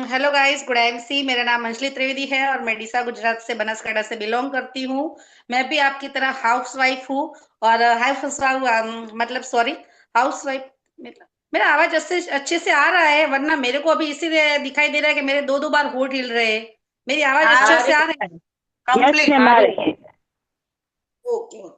Hello guys, good MC. मेरा नाम अंजलि त्रिवेदी है और मैं डीसा गुजरात से बनासकांठा से बिलोंग करती हूँ। मैं भी आपकी तरह हाउस वाइफ हूँ। और हाउस मतलब सॉरी, हाउस वाइफ। मेरा आवाज अच्छे अच्छे से आ रहा है, वरना मेरे को अभी इसीलिए दिखाई दे रहा है कि मेरे दो दो बार होठ हिल रहे हैं। मेरी आवाज अच्छे आ से रही आ रही है। है? Yes complete. मैम, आ रही है। Okay.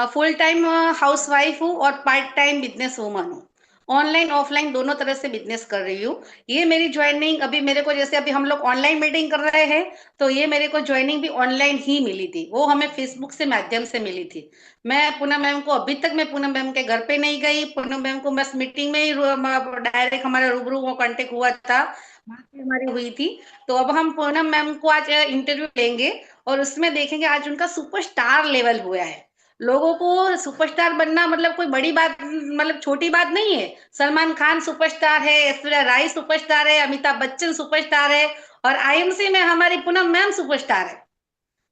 Full time house wife हूँ और पार्ट टाइम बिजनेस वूमन हूँ। ऑनलाइन ऑफलाइन दोनों तरह से बिजनेस कर रही हूँ। ये मेरी ज्वाइनिंग अभी मेरे को, जैसे अभी हम लोग ऑनलाइन मीटिंग कर रहे हैं, तो ये मेरे को ज्वाइनिंग भी ऑनलाइन ही मिली थी। वो हमें फेसबुक से माध्यम से मिली थी। मैं पूनम मैम को, अभी तक मैं पूनम मैम के घर पे नहीं गई। पूनम मैम को बस मीटिंग में ही डायरेक्ट हमारा रूबरू कांटेक्ट हुआ था, बात भी हमारी हुई थी। तो अब हम पूनम मैम को आज इंटरव्यू लेंगे और उसमें देखेंगे आज उनका सुपरस्टार लेवल हुआ है। लोगों को सुपरस्टार बनना मतलब कोई बड़ी बात, मतलब छोटी बात नहीं है। सलमान खान सुपरस्टार है, ऐश्वर्या राय सुपरस्टार है, अमिताभ बच्चन सुपरस्टार है, और आईएमसी में हमारी पूनम मैम सुपरस्टार है।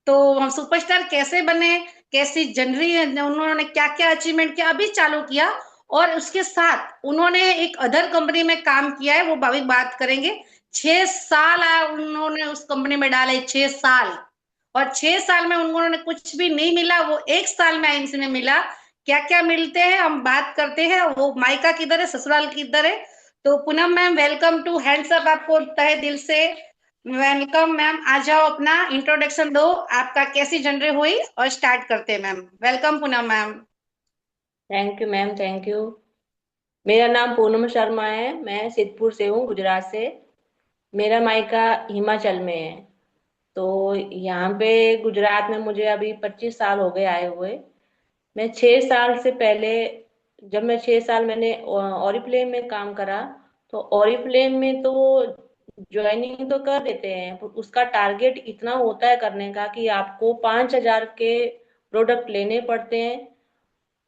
तो हम सुपरस्टार कैसे बने, कैसी जनरी, उन्होंने क्या क्या अचीवमेंट किया अभी चालू किया, और उसके साथ उन्होंने एक अदर कंपनी में काम किया है, वो भाभी बात करेंगे। 6 साल उन्होंने उस कंपनी में डाले, 6 साल। और 6 साल में उन्होंने कुछ भी नहीं मिला, वो 1 साल में आईएमसी में मिला। क्या क्या मिलते हैं हम बात करते हैं। वो मायका किधर है, ससुराल किधर है। तो Poonam ma'am, welcome to hands up, आपको तहे दिल से वेलकम मैम। आ जाओ, अपना इंट्रोडक्शन दो, आपका कैसी जर्नी हुई, और स्टार्ट करते हैं ma'am. Welcome Poonam ma'am. Thank you ma'am, thank you. मेरा नाम पूनम शर्मा है। मैं सिद्धपुर से हूँ, गुजरात से। मेरा मायका हिमाचल में है। तो यहाँ पे गुजरात में मुझे अभी 25 साल हो गए आए हुए। मैं 6 साल से पहले, जब मैं 6 साल मैंने ओरिफ्लेम में काम करा। तो ओरिफ्लेम में तो ज्वाइनिंग तो कर देते हैं, पर उसका टारगेट इतना होता है करने का कि आपको 5,000 के प्रोडक्ट लेने पड़ते हैं।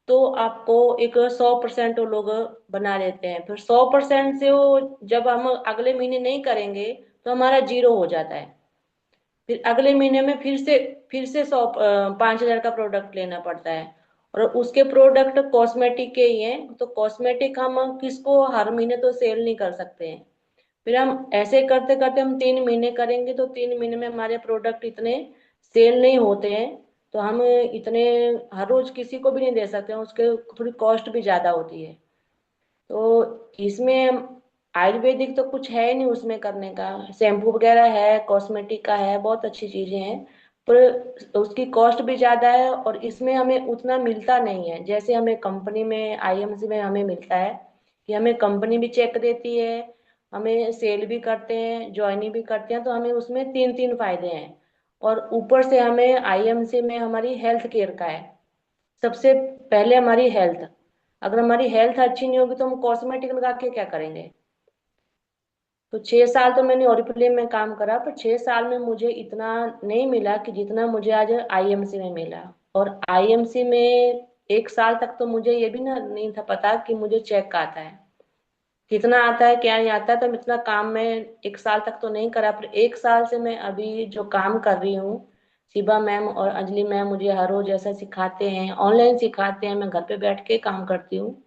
तो आपको एक 100% वो लोग बना देते हैं। फिर 100% से वो जब हम अगले महीने नहीं करेंगे तो हमारा जीरो हो जाता है। फिर अगले महीने में फिर से 5,000 का प्रोडक्ट लेना पड़ता है। और उसके प्रोडक्ट कॉस्मेटिक के ही हैं, तो कॉस्मेटिक हम किसको हर महीने तो सेल नहीं कर सकते हैं। फिर हम ऐसे करते करते हम 3 महीने करेंगे, तो 3 महीने में हमारे प्रोडक्ट इतने सेल नहीं होते हैं। तो हम इतने हर रोज किसी को भी नहीं दे सकते हैं, उसके थोड़ी कॉस्ट भी ज्यादा होती है। तो इसमें आयुर्वेदिक तो कुछ है नहीं उसमें करने का। शैम्पू वगैरह है, कॉस्मेटिक का है, बहुत अच्छी चीजें हैं। पर उसकी कॉस्ट भी ज्यादा है और इसमें हमें उतना मिलता नहीं है जैसे हमें कंपनी में आईएमसी में हमें मिलता है। कि हमें कंपनी भी चेक देती है, हमें सेल भी करते हैं, ज्वाइनिंग भी करते हैं, तो हमें उसमें तीन तीन फायदे हैं। और ऊपर से हमें आईएमसी में हमारी हेल्थ केयर का है। सबसे पहले हमारी हेल्थ, अगर हमारी हेल्थ अच्छी नहीं होगी तो हम कॉस्मेटिक लगा के क्या करेंगे। तो 6 साल तो मैंने ओरिफ्लेम में काम करा, पर 6 साल में मुझे इतना नहीं मिला कि जितना मुझे आज आईएमसी में मिला। और आईएमसी में 1 साल तक तो मुझे ये भी ना नहीं था पता कि मुझे चेक आता है। कितना आता है क्या नहीं आता है, तो इतना काम मैं 1 साल तक तो नहीं करा। पर 1 साल से मैं अभी जो काम कर रही हूँ, शिबा मैम और अंजलि मैम मुझे हर रोज ऐसा सिखाते हैं, ऑनलाइन सिखाते हैं, मैं घर पे बैठ के काम करती हूँ।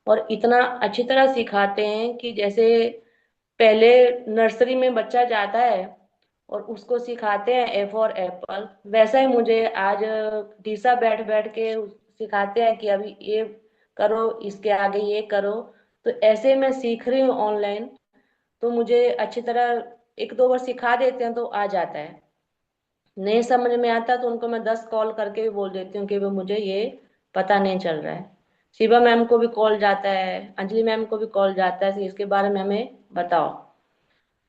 और इतना अच्छी तरह सिखाते हैं कि जैसे पहले नर्सरी में बच्चा जाता है और उसको सिखाते हैं ए फॉर एप्पल, वैसा ही मुझे आज टीसा बैठ बैठ के सिखाते हैं कि अभी ये करो, इसके आगे ये करो। तो ऐसे मैं सीख रही हूँ ऑनलाइन। तो मुझे अच्छी तरह 1-2 बार सिखा देते हैं तो आ जाता है। नहीं समझ में आता तो उनको मैं 10 कॉल करके भी बोल देती हूँ कि वो मुझे ये पता नहीं चल रहा है। शिवा मैम को भी कॉल जाता है, अंजलि मैम को भी कॉल जाता है कि इसके बारे में हमें बताओ।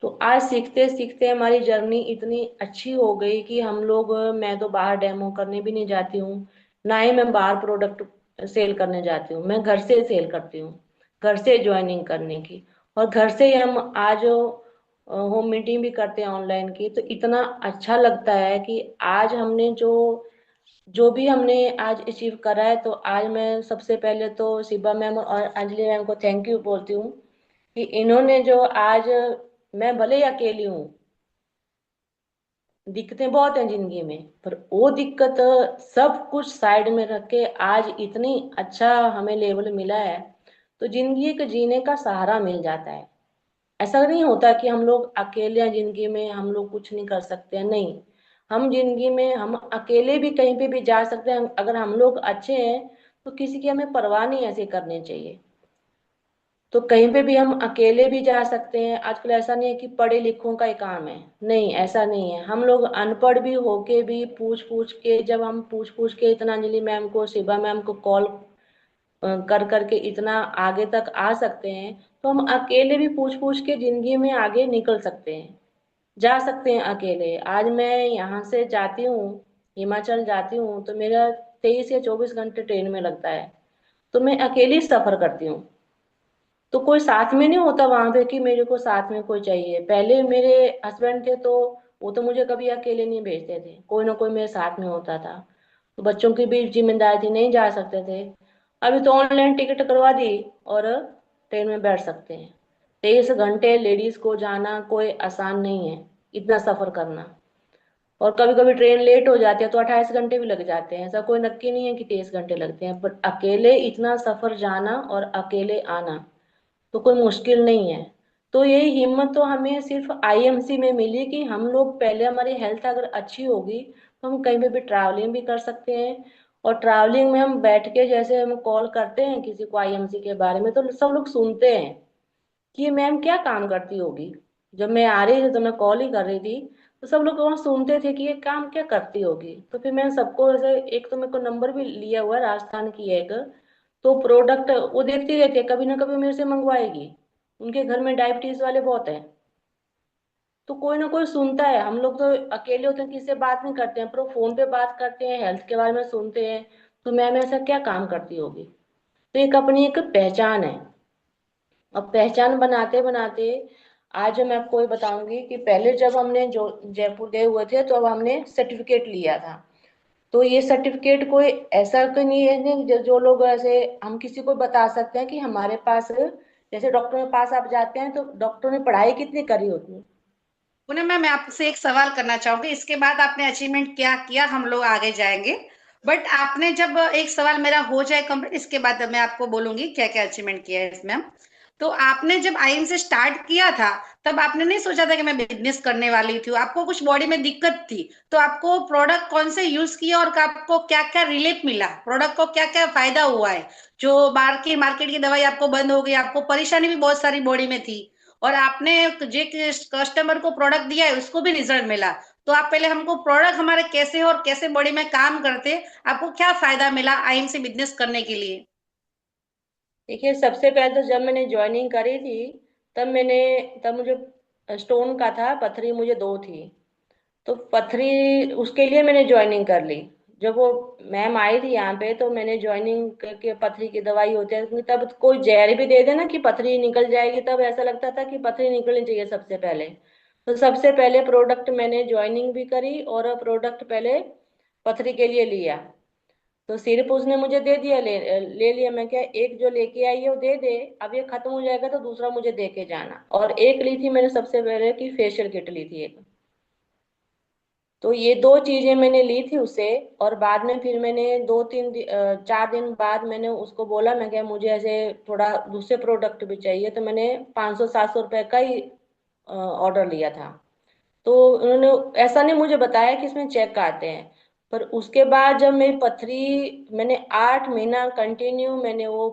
तो आज सीखते सीखते हमारी जर्नी इतनी अच्छी हो गई कि हम लोग, मैं तो बाहर डेमो करने भी नहीं जाती हूँ, ना ही मैं बाहर प्रोडक्ट सेल करने जाती हूँ। मैं घर से सेल करती हूँ, घर से ज्वाइनिंग करने की। और घर से ही हम आज होम मीटिंग भी करते हैं ऑनलाइन की। तो इतना अच्छा लगता है कि आज हमने जो जो भी हमने आज अचीव करा है। तो आज मैं सबसे पहले तो शिबा मैम और अंजलि मैम को थैंक यू बोलती हूँ कि इन्होंने जो आज, मैं भले ही अकेली हूँ, दिक्कतें बहुत हैं जिंदगी में, पर वो दिक्कत सब कुछ साइड में रख के आज इतनी अच्छा हमें लेवल मिला है। तो जिंदगी के जीने का सहारा मिल जाता है। ऐसा नहीं होता कि हम लोग अकेले हैं जिंदगी में, हम लोग कुछ नहीं कर सकते हैं, नहीं। हम जिंदगी में हम अकेले भी कहीं पे भी जा सकते हैं, अगर हम लोग अच्छे हैं तो किसी की हमें परवाह नहीं ऐसे करनी चाहिए। तो कहीं पे भी हम अकेले भी जा सकते हैं। आजकल ऐसा नहीं है कि पढ़े लिखों का ही काम है, नहीं, ऐसा नहीं है। हम लोग अनपढ़ भी होके भी पूछ पूछ के, जब हम पूछ पूछ के इतना अंजलि मैम को, शिवा मैम को कॉल कर करके इतना आगे तक आ सकते हैं, तो हम अकेले भी पूछ पूछ के जिंदगी में आगे निकल सकते हैं, जा सकते हैं अकेले। आज मैं यहाँ से जाती हूँ, हिमाचल जाती हूँ, तो मेरा 23 या 24 घंटे ट्रेन में लगता है। तो मैं अकेली सफर करती हूँ, तो कोई साथ में नहीं होता वहां पे कि मेरे को साथ में कोई चाहिए। पहले मेरे हस्बैंड थे तो वो तो मुझे कभी अकेले नहीं भेजते थे, कोई ना कोई मेरे साथ में होता था। तो बच्चों की भी जिम्मेदारी थी, नहीं जा सकते थे। अभी तो ऑनलाइन टिकट करवा दी और ट्रेन में बैठ सकते हैं। 23 घंटे लेडीज को जाना कोई आसान नहीं है, इतना सफर करना। और कभी कभी ट्रेन लेट हो जाती है तो 28 घंटे भी लग जाते हैं, ऐसा कोई नक्की नहीं है कि 23 घंटे लगते हैं। पर अकेले इतना सफर जाना और अकेले आना तो कोई मुश्किल नहीं है। तो ये हिम्मत तो हमें सिर्फ आईएमसी में मिली कि हम लोग पहले, हमारी हेल्थ अगर अच्छी होगी तो हम कहीं पे भी ट्रैवलिंग भी कर सकते हैं। और ट्रैवलिंग में हम बैठ के, जैसे हम कॉल करते हैं किसी को आईएमसी के बारे में, तो सब लोग सुनते हैं कि ये मैम क्या काम करती होगी। जब मैं आ रही थी तो मैं कॉल ही कर रही थी, तो सब लोग वहाँ सुनते थे कि ये काम क्या करती होगी। तो फिर मैं सबको ऐसे, एक तो मेरे को नंबर भी लिया हुआ है राजस्थान की एक, तो प्रोडक्ट वो देखती रहती है, कभी ना कभी मेरे से मंगवाएगी। उनके घर में डायबिटीज वाले बहुत हैं, तो कोई ना कोई सुनता है। हम लोग तो अकेले होते हैं, किसी से बात नहीं करते हैं, पर वो फोन पे बात करते हैं, हेल्थ के बारे में सुनते हैं। तो मैम ऐसा क्या काम करती होगी। तो एक अपनी एक पहचान है। अब पहचान बनाते बनाते, आज मैं आपको ये बताऊंगी कि पहले जब हमने जो जयपुर गए हुए थे तो अब हमने सर्टिफिकेट लिया था। तो ये सर्टिफिकेट कोई ऐसा कोई नहीं है नहीं, जो लोग ऐसे हम किसी को बता सकते हैं कि हमारे पास, जैसे डॉक्टर के पास आप जाते हैं तो डॉक्टर ने पढ़ाई कितनी करी होती है। पूनम मैम, मैं आपसे एक सवाल करना चाहूंगी, इसके बाद आपने अचीवमेंट क्या किया हम लोग आगे जाएंगे। बट आपने जब एक सवाल मेरा हो जाए कंप्लीट, इसके बाद मैं आपको बोलूंगी क्या क्या अचीवमेंट किया है इसमें। तो आपने जब आईएम से स्टार्ट किया था, तब आपने नहीं सोचा था कि मैं बिजनेस करने वाली थी, आपको कुछ बॉडी में दिक्कत थी, तो आपको प्रोडक्ट कौन से यूज किया और आपको क्या क्या रिलीफ मिला, प्रोडक्ट को क्या क्या फायदा हुआ है। जो बाहर की मार्केट की दवाई आपको बंद हो गई, आपको परेशानी भी बहुत सारी बॉडी में थी, और आपने जे कस्टमर को प्रोडक्ट दिया है उसको भी रिजल्ट मिला। तो आप पहले हमको प्रोडक्ट हमारे कैसे और कैसे बॉडी में काम करते, आपको क्या फायदा मिला आईएम से बिजनेस करने के लिए। देखिए, सबसे पहले तो जब मैंने ज्वाइनिंग करी थी, तब मैंने, तब मुझे स्टोन का था, पथरी मुझे दो थी। तो पथरी, उसके लिए मैंने ज्वाइनिंग कर ली। जब वो मैम आई थी यहाँ पे तो मैंने ज्वाइनिंग करके, पथरी की दवाई होती है, क्योंकि तब कोई जहर भी दे देना कि पथरी निकल जाएगी, तब ऐसा लगता था कि पथरी निकलनी चाहिए सबसे पहले। तो सबसे पहले प्रोडक्ट मैंने ज्वाइनिंग भी करी और प्रोडक्ट पहले पथरी के लिए लिया। तो सिर्फ उसने मुझे दे दिया, ले लिया। मैं क्या, एक जो लेके आई है वो दे दे, अब ये खत्म हो जाएगा तो दूसरा मुझे दे के जाना। और एक ली थी मैंने सबसे पहले की फेशियल किट ली थी एक। तो ये दो चीजें मैंने ली थी उससे। और बाद में फिर मैंने 4 दिन बाद मैंने उसको बोला, मैं क्या मुझे ऐसे थोड़ा दूसरे प्रोडक्ट भी चाहिए, तो मैंने 500-700 रुपए का ही ऑर्डर लिया था। तो उन्होंने ऐसा नहीं मुझे बताया कि इसमें चेक आते हैं। पर उसके बाद जब मेरी पथरी, मैंने 8 महीना कंटिन्यू मैंने वो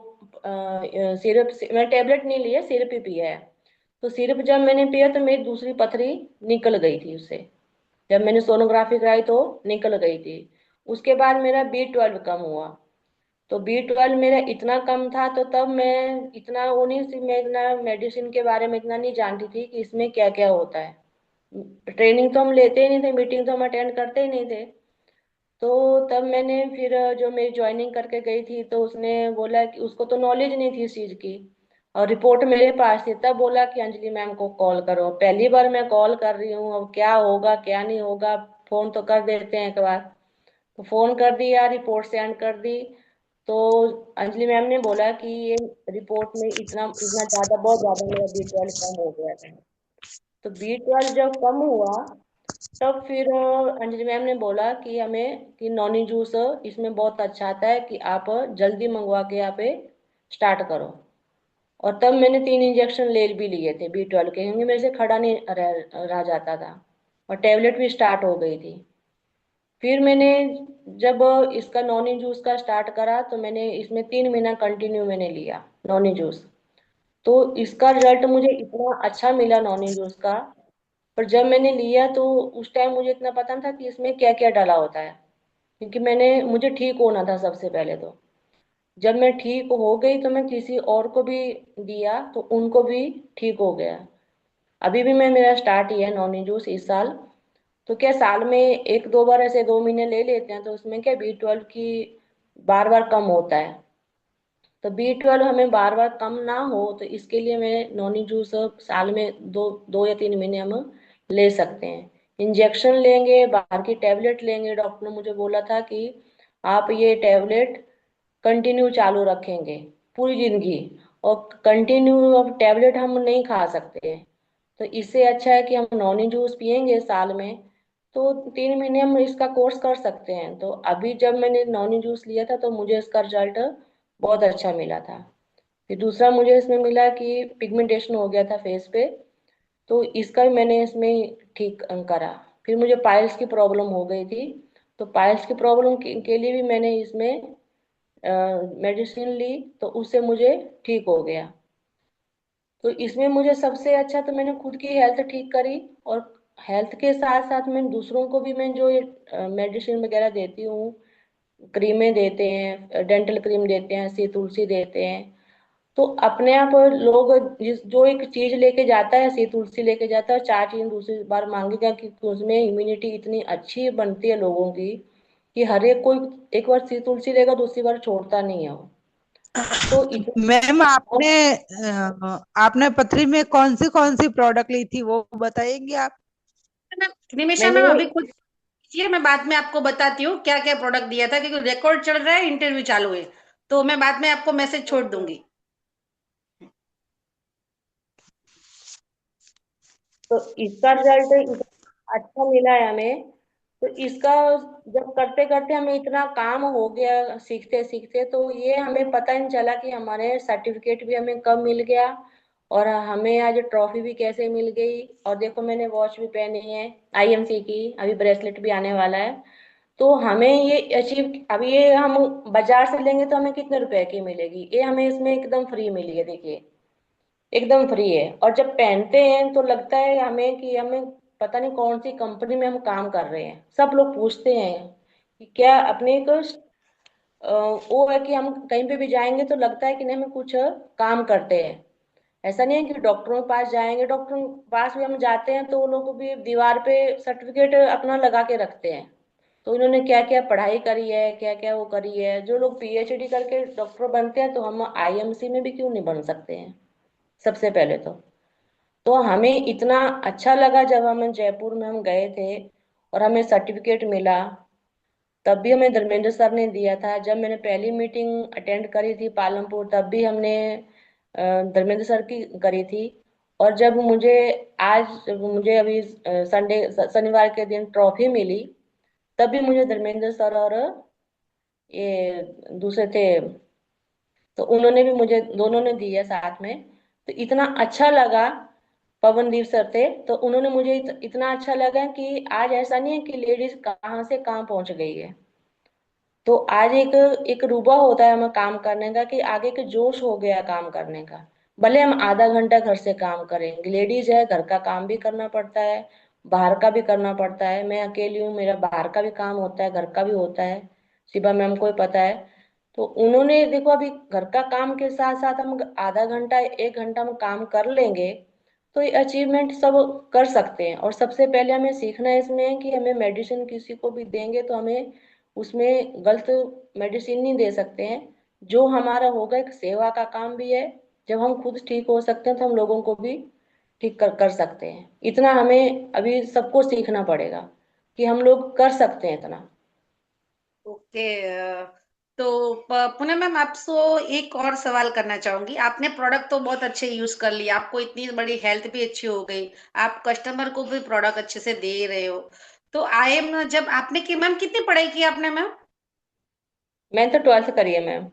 सिरप, मैंने टेबलेट नहीं लिया, सिरप ही पिया है। तो सिरप जब मैंने पिया तो मेरी दूसरी पथरी निकल गई थी उससे। जब मैंने सोनोग्राफी कराई तो निकल गई थी। उसके बाद मेरा B12 कम हुआ। तो B12 मेरा इतना कम था, तो तब मैं इतना वो नहीं थी, मैं इतना मेडिसिन के बारे में इतना नहीं जानती थी कि इसमें क्या क्या होता है। ट्रेनिंग तो हम लेते ही नहीं थे, मीटिंग तो हम अटेंड करते ही नहीं थे। तो तब मैंने फिर जो मेरी ज्वाइनिंग करके गई थी तो उसने बोला कि उसको तो नॉलेज नहीं थी इस चीज़ की, और रिपोर्ट मेरे पास थी। तब बोला कि अंजलि मैम को कॉल करो। पहली बार मैं कॉल कर रही हूँ, अब क्या होगा क्या नहीं होगा, फोन तो कर देते हैं एक बार। तो फोन कर दिया, रिपोर्ट सेंड कर दी। तो अंजलि मैम ने बोला कि ये रिपोर्ट में इतना इतना ज्यादा, बहुत ज्यादा मेरा B12 कम हो गया था। तो B12 जब कम हुआ, तब फिर अंजलि मैम ने बोला कि हमें कि नॉनी जूस इसमें बहुत अच्छा आता है, कि आप जल्दी मंगवा के यहाँ पे स्टार्ट करो। और तब मैंने 3 इंजेक्शन ले भी लिए थे B12 के, क्योंकि मेरे से खड़ा नहीं रह जाता था, और टेबलेट भी स्टार्ट हो गई थी। फिर मैंने जब इसका नॉनी जूस का स्टार्ट करा, तो मैंने इसमें 3 महीना कंटिन्यू मैंने लिया नॉनी जूस। तो इसका रिजल्ट मुझे इतना अच्छा मिला नॉनी जूस का। पर जब मैंने लिया तो उस टाइम मुझे इतना पता नहीं था कि इसमें क्या क्या डाला होता है, क्योंकि मुझे ठीक होना था सबसे पहले। तो जब मैं ठीक हो गई तो मैं किसी और को भी दिया, तो उनको भी ठीक हो गया। अभी भी मेरा स्टार्ट ही है नॉनी जूस इस साल। तो क्या साल में 1-2 बार ऐसे 2 महीने ले लेते हैं, तो उसमें क्या B12 की बार बार कम होता है। तो B12 हमें बार बार कम ना हो, तो इसके लिए मैं नॉनी जूस साल में 2 या 3 महीने हम ले सकते हैं। इंजेक्शन लेंगे, बाहर की टेबलेट लेंगे, डॉक्टर ने मुझे बोला था कि आप ये टेबलेट कंटिन्यू चालू रखेंगे पूरी जिंदगी, और कंटिन्यू अब टेबलेट हम नहीं खा सकते हैं। तो इससे अच्छा है कि हम नॉनी जूस पियेंगे साल में, तो 3 महीने हम इसका कोर्स कर सकते हैं। तो अभी जब मैंने नॉनी जूस लिया था, तो मुझे इसका रिजल्ट बहुत अच्छा मिला था। फिर दूसरा मुझे इसमें मिला कि पिगमेंटेशन हो गया था फेस पे, तो इसका भी मैंने इसमें ठीक करा। फिर मुझे पाइल्स की प्रॉब्लम हो गई थी, तो पाइल्स की प्रॉब्लम के लिए भी मैंने इसमें मेडिसिन ली, तो उससे मुझे ठीक हो गया। तो इसमें मुझे सबसे अच्छा, तो मैंने खुद की हेल्थ ठीक करी, और हेल्थ के साथ साथ मैं दूसरों को भी, मैं जो मेडिसिन वगैरह देती हूँ, क्रीमें देते हैं, डेंटल क्रीम देते हैं, सी तुलसी देते हैं। तो अपने आप लोग जो एक चीज लेके जाता है, सी तुलसी लेके जाता है, और 4 चीज दूसरी बार मांगेगा, कि उसमें इम्यूनिटी इतनी अच्छी बनती है लोगों की, कि हर एक कोई एक बार सी तुलसी लेगा, दूसरी बार छोड़ता नहीं है वो। तो इतना। मैम आपने पथरी में कौन सी प्रोडक्ट ली थी वो बताएंगे आप? मैम निमिषा मैंने मैम अभी कुछ ये मैं बाद में आपको बताती हूँ क्या क्या प्रोडक्ट दिया था, क्योंकि रिकॉर्ड चल रहा है, इंटरव्यू चालू है, तो मैं बाद में आपको मैसेज छोड़ दूंगी। तो इसका रिजल्ट इतना अच्छा मिला है हमें। तो इसका जब करते करते हमें इतना काम हो गया, सीखते सीखते, तो ये हमें पता ही नहीं चला कि हमारे सर्टिफिकेट भी हमें कब मिल गया, और हमें आज ट्रॉफी भी कैसे मिल गई। और देखो मैंने वॉच भी पहनी है IMC की, अभी ब्रेसलेट भी आने वाला है। तो हमें ये अचीव, अभी ये हम बाजार से लेंगे तो हमें कितने रुपए की मिलेगी, ये हमें इसमें एकदम फ्री मिली है, देखिए एकदम फ्री है। और जब पहनते हैं तो लगता है हमें कि हमें पता नहीं कौन सी कंपनी में हम काम कर रहे हैं। सब लोग पूछते हैं कि क्या अपने एक वो है कि हम कहीं पे भी जाएंगे तो लगता है कि नहीं, हम कुछ काम करते हैं। ऐसा नहीं है कि डॉक्टरों के पास जाएंगे, डॉक्टरों के पास भी हम जाते हैं तो वो लोग भी दीवार पे सर्टिफिकेट अपना लगा के रखते हैं। तो इन्होंने क्या क्या पढ़ाई करी है, क्या क्या वो करी है। जो लोग PhD करके डॉक्टर बनते हैं, तो हम IMC में भी क्यों नहीं बन सकते हैं सबसे पहले। तो हमें इतना अच्छा लगा जब हम जयपुर में हम गए थे और हमें सर्टिफिकेट मिला। तब भी हमें धर्मेंद्र सर ने दिया था। जब मैंने पहली मीटिंग अटेंड करी थी पालमपुर, तब भी हमने धर्मेंद्र सर की करी थी। और जब मुझे आज मुझे अभी संडे शनिवार के दिन ट्रॉफी मिली, तब भी मुझे धर्मेंद्र सर और ये दूसरे थे, तो उन्होंने भी मुझे, दोनों ने दिया साथ में। तो इतना अच्छा लगा। पवनदीप सर थे, तो उन्होंने मुझे इतना अच्छा लगा कि आज ऐसा नहीं है कि लेडीज कहाँ से कहाँ पहुंच गई है। तो आज एक एक रुबा होता है हमें काम करने का, कि आगे के जोश हो गया काम करने का। भले हम आधा घंटा घर से काम करें, लेडीज है, घर का काम भी करना पड़ता है, बाहर का भी करना पड़ता है। मैं अकेली हूँ, मेरा बाहर का भी काम होता है, घर का भी होता है, शिवा मैम को ही पता है। तो उन्होंने देखो, अभी घर का काम के साथ साथ हम आधा घंटा 1 घंटा हम काम कर लेंगे, तो ये अचीवमेंट सब कर सकते हैं। और सबसे पहले हमें सीखना है इसमें कि हमें मेडिसिन किसी को भी देंगे तो हमें उसमें गलत मेडिसिन नहीं दे सकते हैं। जो हमारा होगा, एक सेवा का काम भी है। जब हम खुद ठीक हो सकते हैं, तो हम लोगों को भी ठीक कर सकते हैं। इतना हमें अभी सबको सीखना पड़ेगा कि हम लोग कर सकते हैं इतना। ओके। तो पुनः मैम आपसे एक और सवाल करना चाहूंगी। आपने प्रोडक्ट तो बहुत अच्छे यूज कर लिया, आपको इतनी बड़ी हेल्थ भी अच्छी हो गई, आप कस्टमर को भी प्रोडक्ट अच्छे से दे रहे हो। तो आई एम जब आपने की मैम कितनी पढ़ाई की आपने मैम? मैंने तो 12th करी है मैम।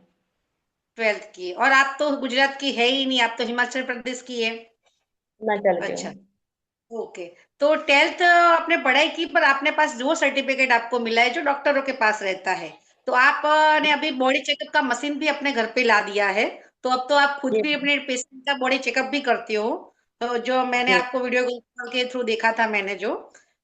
12th की, और आप तो गुजरात की है ही नहीं, आप तो हिमाचल प्रदेश की है। हिमाचल के अच्छा, हूँ। ओके। तो 12th आपने पढ़ाई की, पर आपने पास जो सर्टिफिकेट आपको मिला है जो डॉक्टरों के पास रहता है, तो आप ने अभी बॉडी चेकअप का मशीन भी अपने घर पे ला दिया है। तो अब तो आप खुद जी भी अपने पेशेंट का बॉडी चेकअप भी करते हो। तो जो मैंने जी। आपको वीडियो कॉल के थ्रू देखा था मैंने जो,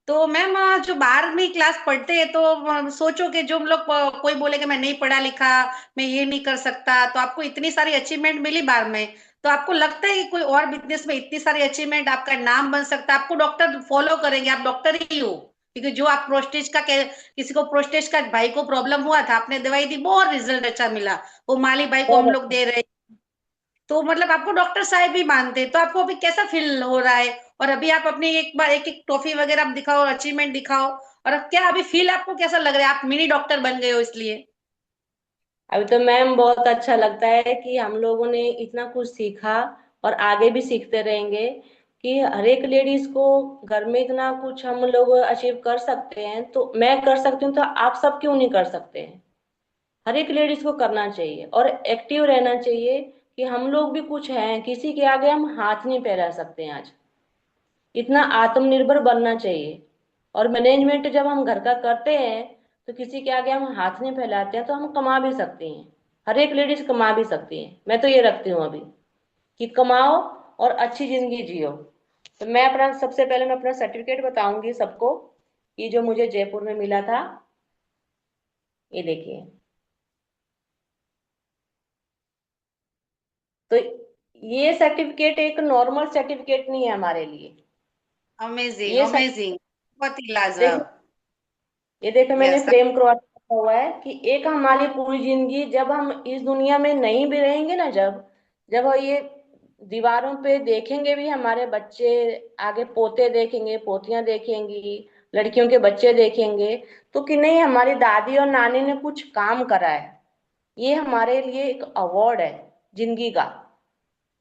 तो मैम जो 12वीं क्लास पढ़ते हैं तो सोचो कि जो हम लोग कोई बोले कि मैं नहीं पढ़ा लिखा, मैं ये नहीं कर सकता, तो आपको इतनी सारी अचीवमेंट मिली 12 में, तो आपको लगता है कि कोई और बिजनेस में इतनी सारी अचीवमेंट, आपका नाम बन सकता है, आपको डॉक्टर फॉलो करेंगे, आप डॉक्टर ही हो। क्योंकि जो आप प्रोस्टेज का किसी को प्रोस्टेज का भाई को प्रॉब्लम हुआ था, आपने दवाई दी, बहुत रिजल्ट अच्छा मिला, वो माली भाई को हम बहुत लोग दे रहे, तो मतलब आपको डॉक्टर साहब भी मानते हैं। तो आपको अभी कैसा फील हो रहा है? और अभी आप अपनी एक बार एक एक ट्रॉफी वगैरह आप दिखाओ, अचीवमेंट दिखाओ, और अब क्या अभी फील आपको कैसा लग रहा है? आप मिनी डॉक्टर बन गए हो इसलिए। अभी तो मैम बहुत अच्छा लगता है कि हम लोगों ने इतना कुछ सीखा और आगे भी सीखते रहेंगे, कि हर एक लेडीज को घर में इतना कुछ हम लोग अचीव कर सकते हैं, तो मैं कर सकती हूँ तो आप सब क्यों नहीं कर सकते हैं। हर एक लेडीज को करना चाहिए और एक्टिव रहना चाहिए, कि हम लोग भी कुछ हैं, किसी के आगे हम हाथ नहीं फैला सकते हैं आज। इतना आत्मनिर्भर बनना चाहिए। और मैनेजमेंट जब हम घर का करते हैं तो किसी के आगे हम हाथ नहीं फैलाते हैं, तो हम कमा भी सकते हैं। हर एक लेडीज कमा भी सकती है, मैं तो ये रखती हूँ अभी, कि कमाओ और अच्छी जिंदगी जियो। तो मैं अपना सबसे पहले मैं अपना सर्टिफिकेट बताऊंगी सबको, ये जो मुझे जयपुर में मिला था, ये देखिए। तो ये सर्टिफिकेट एक नॉर्मल सर्टिफिकेट नहीं है हमारे लिए। अमेजिंग, ये अमेजिंग, बहुत ही देखिए, लाजवाब। ये देखो मैंने यस। फ्रेम करवा रखा हुआ है, कि एक हमारी पूरी जिंदगी जब हम इस दुनिया में नहीं भी रहेंगे ना, जब जब ये दीवारों पे देखेंगे भी हमारे बच्चे, आगे पोते देखेंगे, पोतियां देखेंगी, लड़कियों के बच्चे देखेंगे, तो कि नहीं हमारी दादी और नानी ने कुछ काम करा है। ये हमारे लिए एक अवार्ड है जिंदगी का।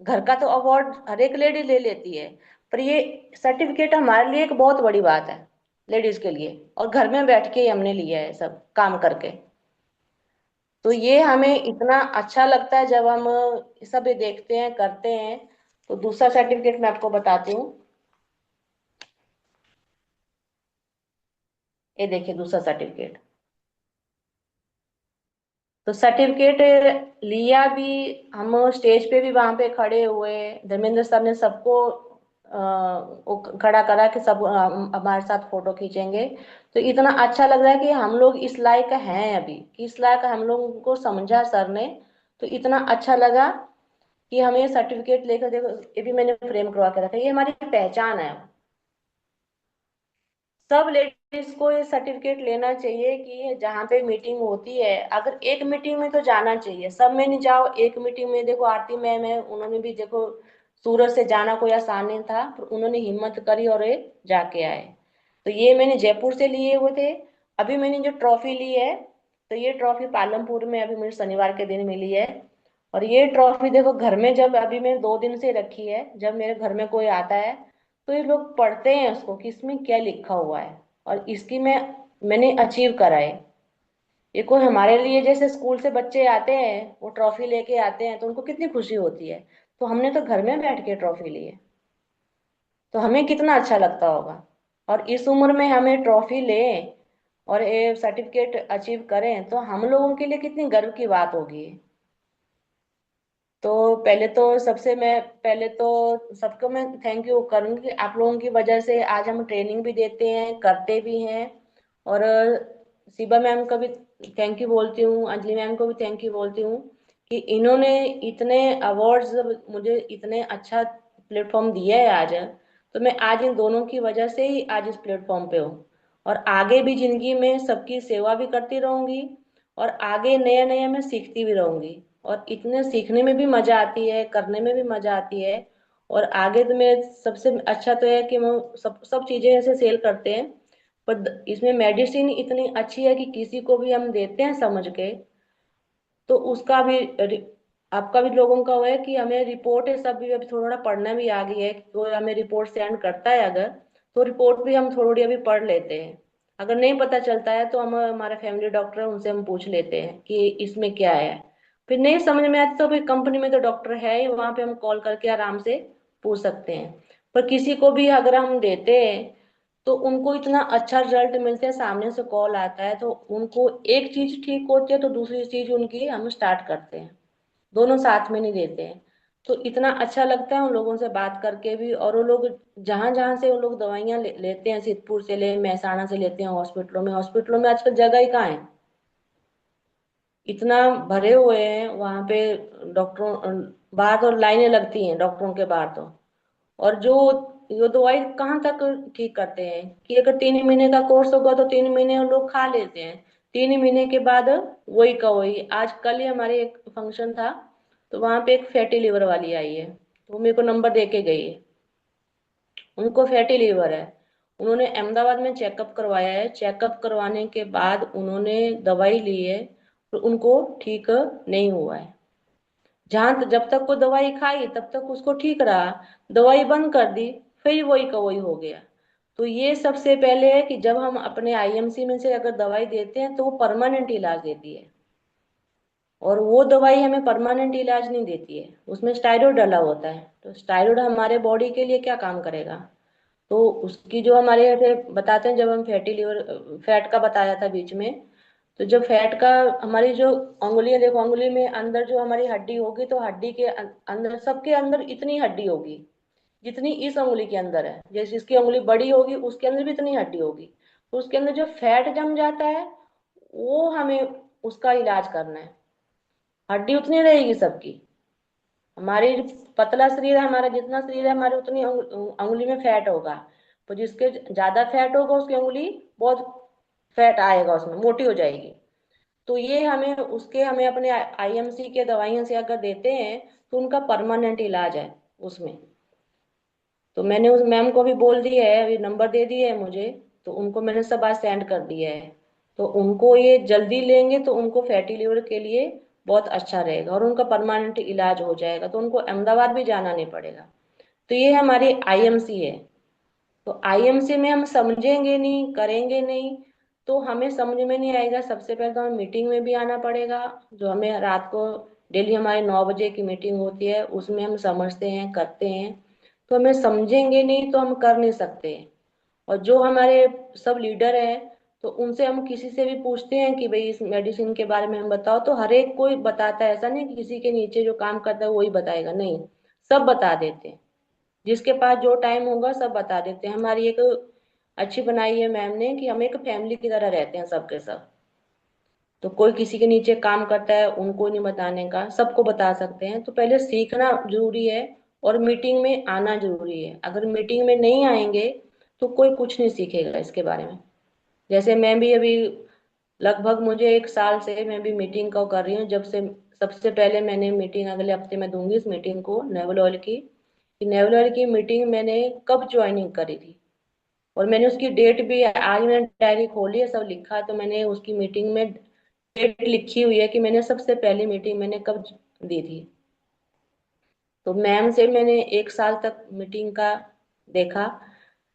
घर का तो अवार्ड हर एक लेडी ले लेती है, पर ये सर्टिफिकेट हमारे लिए एक बहुत बड़ी बात है लेडीज के लिए, और घर में बैठ के ही हमने लिया है सब काम करके। तो ये हमें इतना अच्छा लगता है जब हम सब ये देखते हैं करते हैं। तो दूसरा सर्टिफिकेट मैं आपको बताती हूँ, ये देखिए दूसरा सर्टिफिकेट। तो सर्टिफिकेट लिया भी, हम स्टेज पे भी वहां पे खड़े हुए, धर्मेंद्र सर ने सबको वो खड़ा करा कि सब हमारे साथ फोटो खींचेंगे। तो इतना अच्छा लग रहा है कि हम लोग इस लायक हैं अभी, कि इस लायक हम लोगों को समझा सर ने। तो इतना अच्छा लगा कि हमें सर्टिफिकेट लेकर, देखो ये भी मैंने फ्रेम करवा के रखा है, ये हमारी पहचान है। सब लेडीज को ये सर्टिफिकेट लेना चाहिए, कि जहाँ पे मीटिंग होती है, अगर एक मीटिंग में तो जाना चाहिए, सब में नहीं जाओ, एक मीटिंग में। देखो आरती मैम है, उन्होंने भी देखो, सूरत से जाना कोई आसान नहीं था, पर उन्होंने हिम्मत करी और ये जाके आए। तो ये मैंने जयपुर से लिए हुए थे। अभी मैंने जो ट्रॉफी ली है, तो ये ट्रॉफी पालमपुर में अभी मुझे शनिवार के दिन मिली है। और ये ट्रॉफी देखो घर में, जब अभी मैं 2 दिन से रखी है, जब मेरे घर में कोई आता है तो ये लोग पढ़ते हैं उसको, कि इसमें क्या लिखा हुआ है, और इसकी मैंने अचीव करा है। ये कोई हमारे लिए, जैसे स्कूल से बच्चे आते हैं वो ट्रॉफी लेके आते हैं तो उनको कितनी खुशी होती है, तो हमने तो घर में बैठ के ट्रॉफी ली है, तो हमें कितना अच्छा लगता होगा। और इस उम्र में हमें ट्रॉफी लें और ये सर्टिफिकेट अचीव करें, तो हम लोगों के लिए कितनी गर्व की बात होगी। तो पहले तो सबसे मैं पहले तो सबको मैं थैंक यू करूंगी, आप लोगों की वजह से आज हम ट्रेनिंग भी देते हैं, करते भी हैं। और शिबा मैम का भी थैंक यू बोलती हूँ, अंजलि मैम को भी थैंक यू बोलती हूँ, कि इन्होंने इतने अवार्ड्स मुझे इतने अच्छा प्लेटफॉर्म दिया है आज। तो मैं आज इन दोनों की वजह से ही आज इस प्लेटफॉर्म पे हूँ, और आगे भी जिंदगी में सबकी सेवा भी करती रहूंगी, और आगे नया नया मैं सीखती भी रहूंगी। और इतने सीखने में भी मजा आती है, करने में भी मजा आती है। और आगे तो मैं सबसे अच्छा तो है कि मैं सब सब चीजें ऐसे सेल करते हैं, पर इसमें मेडिसिन इतनी अच्छी है कि किसी को भी हम देते हैं समझ के, तो उसका भी आपका भी लोगों का हुआ है कि हमें रिपोर्ट है सब भी अभी थोड़ा पढ़ना भी आ गया है, कि कोई हमें रिपोर्ट सेंड करता है अगर, तो रिपोर्ट भी हम थोड़ी अभी पढ़ लेते हैं। अगर नहीं पता चलता है तो हम हमारे फैमिली डॉक्टर है उनसे हम पूछ लेते हैं कि इसमें क्या है। फिर नहीं समझ में आती तो फिर कंपनी में तो डॉक्टर है ही, वहां पे हम कॉल करके आराम से पूछ सकते हैं। पर किसी को भी अगर हम देते हैं तो उनको इतना अच्छा रिजल्ट मिलता है, सामने से कॉल आता है तो उनको एक चीज ठीक होती है तो दूसरी चीज उनकी हम स्टार्ट करते हैं, दोनों साथ में नहीं देते हैं। तो इतना अच्छा लगता है उन लोगों से बात करके भी। और वो लोग जहां जहां से वो लोग दवाइयां लेते हैं, सिद्धपुर से ले, महसाणा से लेते हैं, हॉस्पिटलों में आजकल जगह ही कहाँ है, इतना भरे हुए हैं वहां पे डॉक्टरों, बाहर तो लाइनें लगती हैं डॉक्टरों के बाहर तो। और जो ये दवाई कहाँ तक ठीक करते हैं कि अगर 3 महीने का कोर्स होगा तो 3 महीने वो लोग खा लेते हैं, 3 महीने के बाद वही का वही। आज कल ही हमारे एक फंक्शन था तो वहां पे एक फैटी लिवर वाली आई है, तो वो मेरे को नंबर दे के गई है। उनको फैटी लीवर है, उन्होंने अहमदाबाद में चेकअप करवाया है, चेकअप करवाने के बाद उन्होंने दवाई ली है तो उनको ठीक नहीं हुआ है। जब तक वो दवाई खाई तब तक उसको ठीक रहा, दवाई बंद कर दी फिर वही का वही हो गया। तो ये सबसे पहले है कि जब हम अपने आईएमसी में से अगर दवाई देते हैं तो वो परमानेंट इलाज देती है, और वो दवाई हमें परमानेंट इलाज नहीं देती है, उसमें स्टाइरोड डाला होता है। तो स्टाइरोड हमारे बॉडी के लिए क्या काम करेगा, तो उसकी जो हमारे ऐसे बताते हैं, जब हम फैटी लिवर, फैट का बताया था बीच में, तो जब फैट का, हमारी जो उंगलियां देखो, उंगली में अंदर जो हमारी हड्डी होगी तो हड्डी के अंदर, सबके अंदर इतनी हड्डी होगी जितनी इस उंगली के अंदर है, जैसे जिसकी उंगली बड़ी होगी उसके अंदर भी इतनी हड्डी होगी। तो उसके अंदर जो फैट जम जाता है वो हमें उसका इलाज करना है। हड्डी उतनी रहेगी सबकी, हमारी पतला शरीर है, हमारा जितना शरीर है हमारी उतनी उंगली में फैट होगा। तो जिसके ज्यादा फैट होगा उसकी उंगली बहुत फैट आएगा, उसमें मोटी हो जाएगी। तो ये हमें अपने आईएमसी के दवाइयों से अगर देते हैं तो उनका परमानेंट इलाज है उसमें। तो मैंने उस मैम को भी बोल दिया है, अभी नंबर दे दिए है मुझे, तो उनको मैंने सब आज सेंड कर दिया है। तो उनको ये जल्दी लेंगे तो उनको फैटी लिवर के लिए बहुत अच्छा रहेगा और उनका परमानेंट इलाज हो जाएगा, तो उनको अहमदाबाद भी जाना नहीं पड़ेगा। तो ये हमारी आईएमसी है। तो आईएमसी में हम समझेंगे नहीं, करेंगे नहीं, तो हमें समझ में नहीं आएगा। सबसे पहले तो हमें मीटिंग में भी आना पड़ेगा, जो हमें रात को डेली हमारी 9 बजे की मीटिंग होती है, उसमें हम समझते हैं, करते हैं। तो हमें समझेंगे नहीं तो हम कर नहीं सकते। और जो हमारे सब लीडर हैं तो उनसे हम किसी से भी पूछते हैं कि भाई इस मेडिसिन के बारे में हम बताओ, तो हर एक कोई बताता है, ऐसा नहीं कि किसी के नीचे जो काम करता है वही बताएगा, नहीं, सब बता देते हैं। जिसके पास जो टाइम होगा सब बता देते हैं। हमारी एक अच्छी बनाई है मैम ने कि हम एक फैमिली की तरह रहते हैं सबके सब। तो कोई किसी के नीचे काम करता है उनको नहीं बताने का, सबको बता सकते हैं। तो पहले सीखना जरूरी है और मीटिंग में आना जरूरी है। अगर मीटिंग में नहीं आएंगे तो कोई कुछ नहीं सीखेगा इसके बारे में। जैसे मैं भी अभी लगभग मुझे 1 साल से मैं भी मीटिंग का कर रही हूँ, जब से सबसे पहले मैंने मीटिंग अगले हफ्ते में दूंगी इस मीटिंग को नेवल ऑयल की, कि नेवल ऑयल की मीटिंग मैंने कब ज्वाइनिंग करी थी, और मैंने उसकी डेट भी, आज मैंने डायरी खोली है, सब लिखा है। तो मैंने उसकी मीटिंग में डेट लिखी हुई है कि मैंने सबसे पहली मीटिंग मैंने कब दी थी। तो मैम से मैंने 1 साल तक मीटिंग का देखा,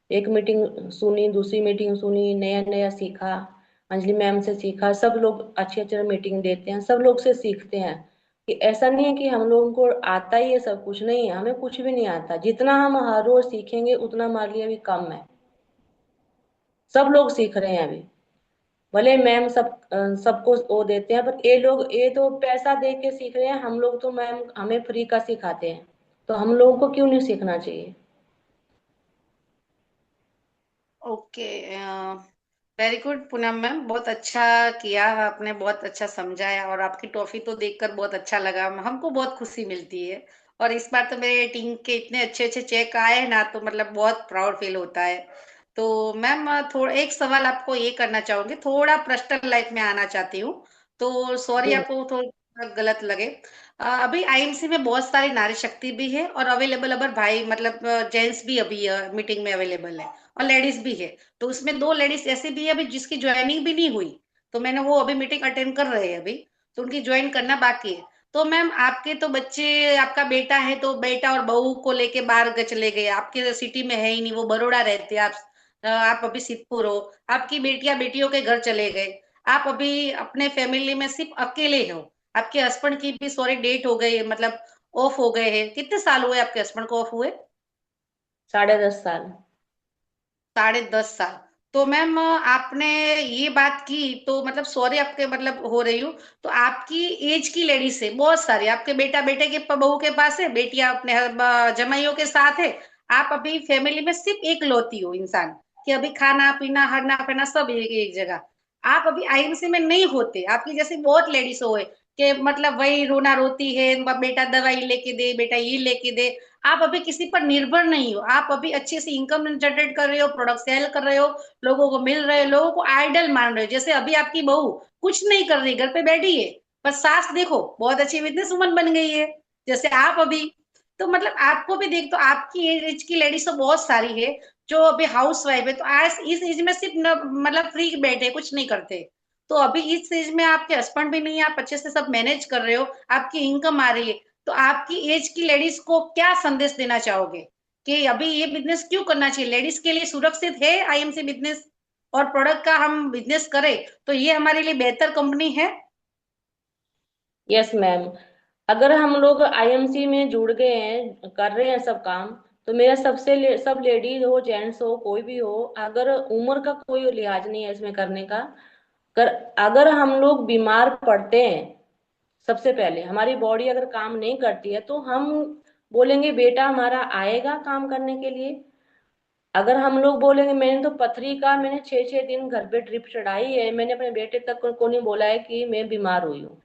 एक मीटिंग सुनी, दूसरी मीटिंग सुनी, नया नया सीखा, अंजलि मैम से सीखा। सब लोग अच्छे अच्छे मीटिंग देते हैं, सब लोग से सीखते हैं। कि ऐसा नहीं है कि हम लोगों को आता ही है सब कुछ, नहीं है, हमें कुछ भी नहीं आता। जितना हम हर रोज सीखेंगे उतना हमारे लिए भी कम है। सब लोग सीख रहे हैं अभी, भले मैम सबको वो देते हैं, पर ये तो पैसा दे के सीख रहे हैं, हम लोग तो मैम हमें फ्री का सिखाते हैं, तो हम लोगों को क्यों नहीं सीखना चाहिए। Okay, very good Poonam ma'am, बहुत अच्छा किया आपने, बहुत अच्छा समझाया, और आपकी टॉफी तो देखकर बहुत अच्छा लगा, हमको बहुत खुशी मिलती है। और इस बार तो मेरे टीम के इतने अच्छे अच्छे चेक आए हैं ना, तो मतलब बहुत प्राउड फील होता है। तो मैम थोड़ा एक सवाल आपको ये करना चाहूंगी, थोड़ा पर्सनल लाइफ में आना चाहती हूँ, तो सॉरी बोलो। आपको थोड़ा गलत लगे। अभी आईएमसी में बहुत सारी नारी शक्ति भी है और अवेलेबल, अगर भाई मतलब जेंट्स भी अभी मीटिंग में अवेलेबल है, और लेडीज भी है। तो उसमें 2 लेडीज ऐसी भी है अभी जिसकी ज्वाइनिंग भी नहीं हुई, तो मैंने वो अभी मीटिंग अटेंड कर रहे हैं अभी, तो उनकी ज्वाइन करना बाकी है। तो मैम आपके तो बच्चे, आपका बेटा है तो बेटा और बहू को लेके बाहर चले गए, आपके सिटी में है ही नहीं, वो बड़ोड़ा रहते हैं, आप अभी सिद्धपुर हो, आपकी बेटियां बेटियों के घर चले गए, आप अभी अपने फैमिली में सिर्फ अकेले हो। आपके हस्बैंड की भी सॉरी डेट हो गई है, मतलब ऑफ हो गए हैं। कितने साल हुए आपके हस्बैंड को ऑफ हुए? 10.5 साल। 10.5 साल। तो मैम आपने ये बात की तो मतलब सॉरी आपके मतलब हो रही हूँ। तो आपकी एज की लेडीज है बहुत सारी, आपके बेटा बेटे के बहू के पास है, बेटियां अपने जमाइयों के साथ है। आप अभी फैमिली में सिर्फ एक लौती हो इंसान, कि अभी खाना पीना हरना पहना सब एक जगह। आप अभी आईएमसी में नहीं होते, आपकी जैसी बहुत लेडीज हो कि मतलब वही रोना रोती है, बेटा दवाई लेके दे, बेटा ये लेके दे। आप अभी किसी पर निर्भर नहीं हो, आप अभी अच्छे से इनकम जनरेट कर रहे हो, प्रोडक्ट सेल कर रहे हो, लोगों को मिल रहे हो, लोगों को आइडल मान रहे हो। जैसे अभी आपकी बहू कुछ नहीं कर रही, घर पे बैठी है, पर सास देखो बहुत अच्छी बिजनेस वुमन बन गई है, जैसे आप अभी। तो मतलब आपको भी देख, तो आपकी एज की लेडीज तो बहुत सारी है जो अभी हाउस वाइफ है, तो आज इस एज में सिर्फ मतलब फ्री बैठे कुछ नहीं करते। तो अभी इस एज में आपके हस्बैंड भी नहीं है, आप अच्छे से सब मैनेज कर रहे हो, आपकी इनकम आ रही है। तो आपकी एज की लेडीज को क्या संदेश देना चाहोगे कि अभी ये बिजनेस क्यों करना चाहिए? लेडीज के लिए सुरक्षित है आईएमसी बिजनेस, और प्रोडक्ट का हम बिजनेस करें तो ये हमारे लिए बेहतर कंपनी है। Yes ma'am. अगर हम लोग आईएमसी में जुड़ गए हैं, कर रहे हैं सब काम, तो मेरा सब लेडीज हो जेंट्स हो कोई भी हो, अगर उम्र का कोई लिहाज नहीं है इसमें करने का। कर अगर हम लोग बीमार पड़ते हैं, सबसे पहले हमारी बॉडी अगर काम नहीं करती है तो हम बोलेंगे बेटा हमारा आएगा काम करने के लिए। अगर हम लोग बोलेंगे मैंने तो पथरी का मैंने 6-6 दिन घर पे ड्रिप चढ़ाई है, मैंने अपने बेटे तक को नहीं बोला है कि मैं बीमार हुई हूँ।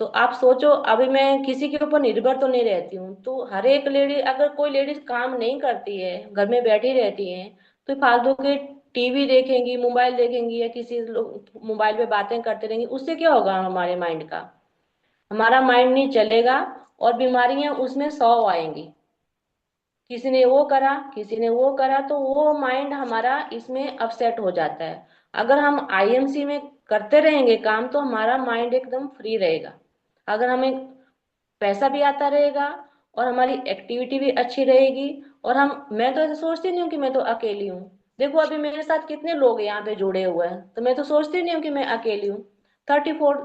तो आप सोचो, अभी मैं किसी के ऊपर निर्भर तो नहीं रहती हूँ। तो हर एक लेडी, अगर कोई लेडीज काम नहीं करती है, घर में बैठी रहती है, तो फालतू के टीवी देखेंगी, मोबाइल देखेंगी, या किसी लोग मोबाइल पे बातें करते रहेंगी, उससे क्या होगा हमारे माइंड का? हमारा माइंड नहीं चलेगा, और बीमारियां उसमें 100 आएंगी। किसी ने वो करा, किसी ने वो करा, तो वो माइंड हमारा इसमें अपसेट हो जाता है। अगर हम आईएमसी में करते रहेंगे काम, तो हमारा माइंड एकदम फ्री रहेगा। अगर हमें पैसा भी आता रहेगा, और हमारी एक्टिविटी भी अच्छी रहेगी। और मैं तो ऐसे सोचती नहीं हूँ कि मैं तो अकेली हूँ। देखो अभी मेरे साथ कितने लोग यहाँ पे जुड़े हुए हैं, तो मैं तो सोचती नहीं हूँ कि मैं अकेली हूँ। 34